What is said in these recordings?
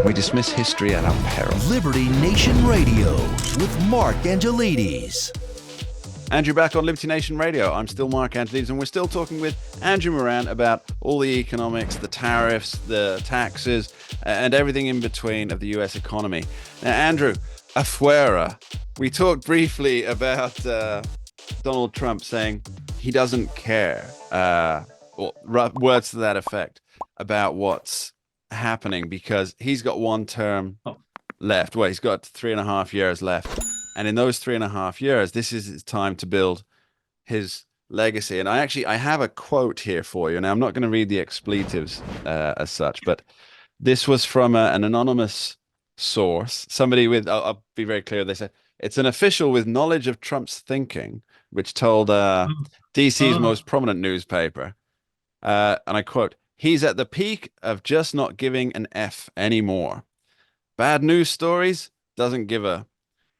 We dismiss history at our peril. Liberty Nation Radio with Mark Angelides. Andrew back on Liberty Nation Radio. I'm still Mark Angelides, and we're still talking with Andrew Moran about all the economics, the tariffs, the taxes, and everything in between of the U.S. economy. Now, Andrew, afuera, we talked briefly about Donald Trump saying he doesn't care, or words to that effect, about what's happening because he's got one term left. Well, he's got 3.5 years left. And in those 3.5 years, this is his time to build his legacy. And I have a quote here for you. Now, I'm not going to read the expletives as such, but this was from an anonymous source. Somebody with, I'll be very clear, they said, it's an official with knowledge of Trump's thinking, which told DC's most prominent newspaper. And I quote, "He's at the peak of just not giving an F anymore. Bad news stories, doesn't give a.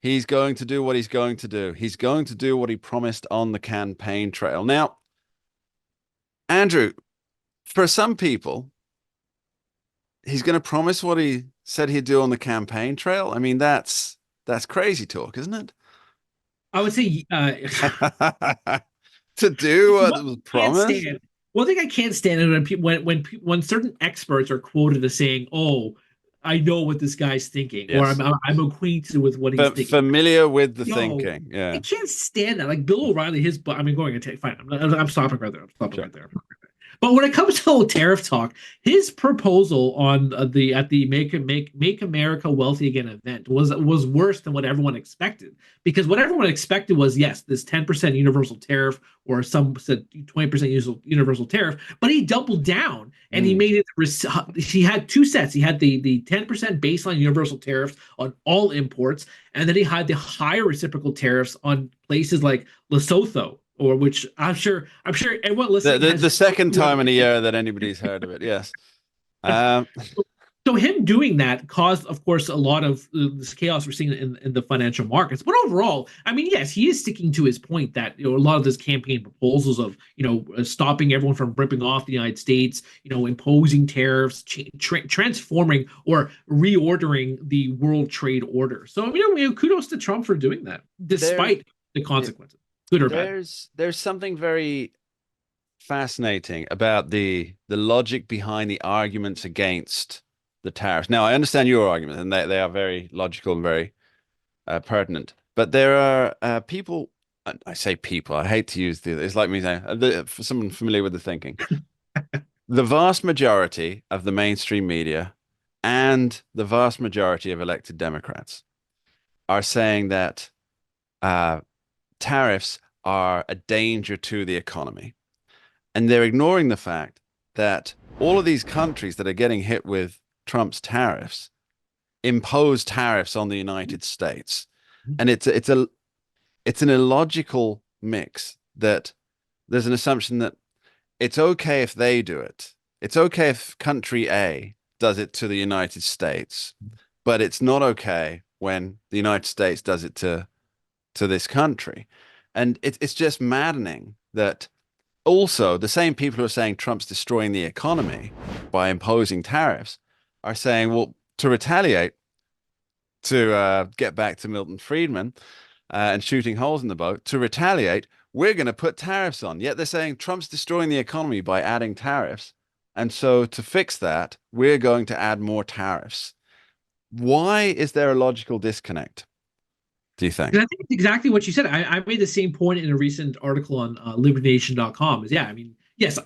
He's going to do what he's going to do. He's going to do what he promised on the campaign trail." Now, Andrew, for some people, he's going to promise what he said he'd do on the campaign trail. I mean, that's crazy talk, isn't it? I would say to do what was promised. One thing I can't stand is when certain experts are quoted as saying, "Oh, I know what this guy's thinking," yes, or I'm acquainted with what he's thinking. Familiar with the thinking. Yeah, I can't stand that. Like Bill O'Reilly, going to take fine. I'm stopping right there. Right there. But when it comes to tariff talk, his proposal on at the Make America Wealthy Again event was worse than what everyone expected. Because what everyone expected was, yes, this 10% universal tariff, or some said 20% universal tariff, but he doubled down and he made it. He had two sets. He had the 10% baseline universal tariffs on all imports, and then he had the higher reciprocal tariffs on places like Lesotho, or which I'm sure everyone listening. The second time in a year that anybody's heard of it, yes. So him doing that caused, of course, a lot of this chaos we're seeing in the financial markets. But overall, I mean, yes, he is sticking to his point that a lot of this campaign proposals of stopping everyone from ripping off the United States, imposing tariffs, transforming or reordering the world trade order. So kudos to Trump for doing that, despite the consequences. Good or bad? There's something very fascinating about the logic behind the arguments against the tariffs. Now, I understand your argument, and they are very logical and very pertinent. But there are people. I say people. I hate to use it's like me saying for someone familiar with the thinking. The vast majority of the mainstream media and the vast majority of elected Democrats are saying that tariffs are a danger to the economy. And they're ignoring the fact that all of these countries that are getting hit with Trump's tariffs impose tariffs on the United States. And it's an illogical mix that there's an assumption that it's okay if they do it. It's okay if country A does it to the United States, but it's not okay when the United States does it to this country. And it's just maddening that also the same people who are saying Trump's destroying the economy by imposing tariffs are saying, well, to retaliate, to get back to Milton Friedman and shooting holes in the boat, to retaliate, we're going to put tariffs on. Yet they're saying Trump's destroying the economy by adding tariffs. And so to fix that, we're going to add more tariffs. Why is there a logical disconnect, do you think? I think it's exactly what you said. I made the same point in a recent article on LibertyNation.com. Yes,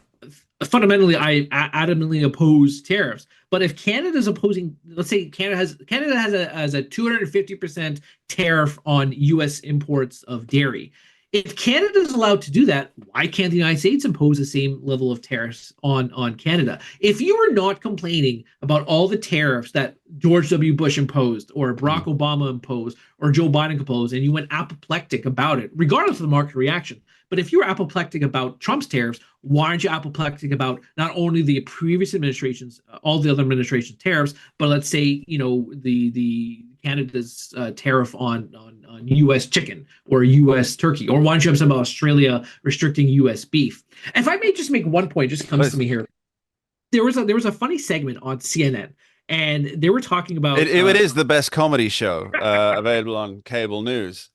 fundamentally, I adamantly oppose tariffs. But if Canada's opposing, let's say Canada has a 250% tariff on U.S. imports of dairy. If Canada is allowed to do that, why can't the United States impose the same level of tariffs on Canada? If you were not complaining about all the tariffs that George W. Bush imposed, or Barack Obama imposed, or Joe Biden imposed, and you went apoplectic about it, regardless of the market reaction, but if you were apoplectic about Trump's tariffs, why aren't you apoplectic about not only the previous administrations, all the other administrations' tariffs, but let's say the Canada's tariff on U.S. chicken or U.S. turkey, or why don't you have some about Australia restricting U.S. beef? If I may just make one point, just comes to me here. There was a funny segment on CNN, and they were talking about It is the best comedy show available on cable news.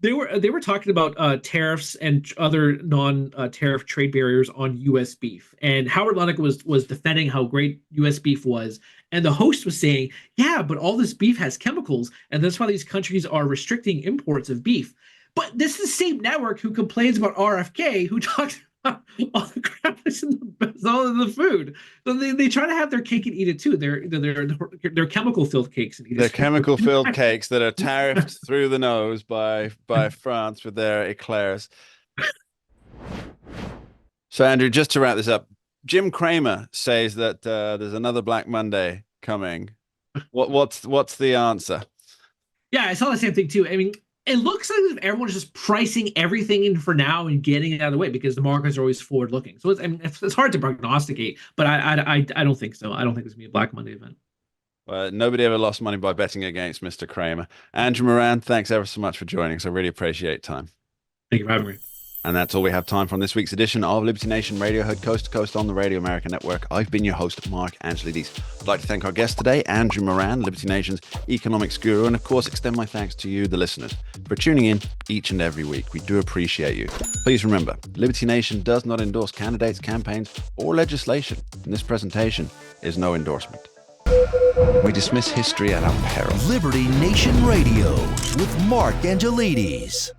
They were talking about tariffs and other non-tariff trade barriers on U.S. beef, and Howard Lutnick was defending how great U.S. beef was, and the host was saying, "Yeah, but all this beef has chemicals, and that's why these countries are restricting imports of beef." But this is the same network who complains about RFK, who talks about all the crap that's all in the food. So they try to have their cake and eat it too. They're chemical-filled cakes and eat it. They're chemical-filled cakes that are tariffed through the nose by France with their eclairs. So, Andrew, just to wrap this up, Jim Cramer says that there's another Black Monday coming. What's the answer? Yeah, I saw the same thing too. I mean, it looks like everyone's just pricing everything in for now and getting it out of the way because the markets are always forward-looking. So it's hard to prognosticate, but I don't think so. I don't think it's gonna be a Black Monday event. Well, nobody ever lost money by betting against Mr. Cramer. Andrew Moran, thanks ever so much for joining us. I really appreciate time. Thank you for having me. And that's all we have time for on this week's edition of Liberty Nation Radio, heard coast to coast on the Radio America Network. I've been your host, Mark Angelides. I'd like to thank our guest today, Andrew Moran, Liberty Nation's economics guru, and of course, extend my thanks to you, the listeners, for tuning in each and every week. We do appreciate you. Please remember, Liberty Nation does not endorse candidates, campaigns, or legislation, and this presentation is no endorsement. We dismiss history at our peril. Liberty Nation Radio with Mark Angelides.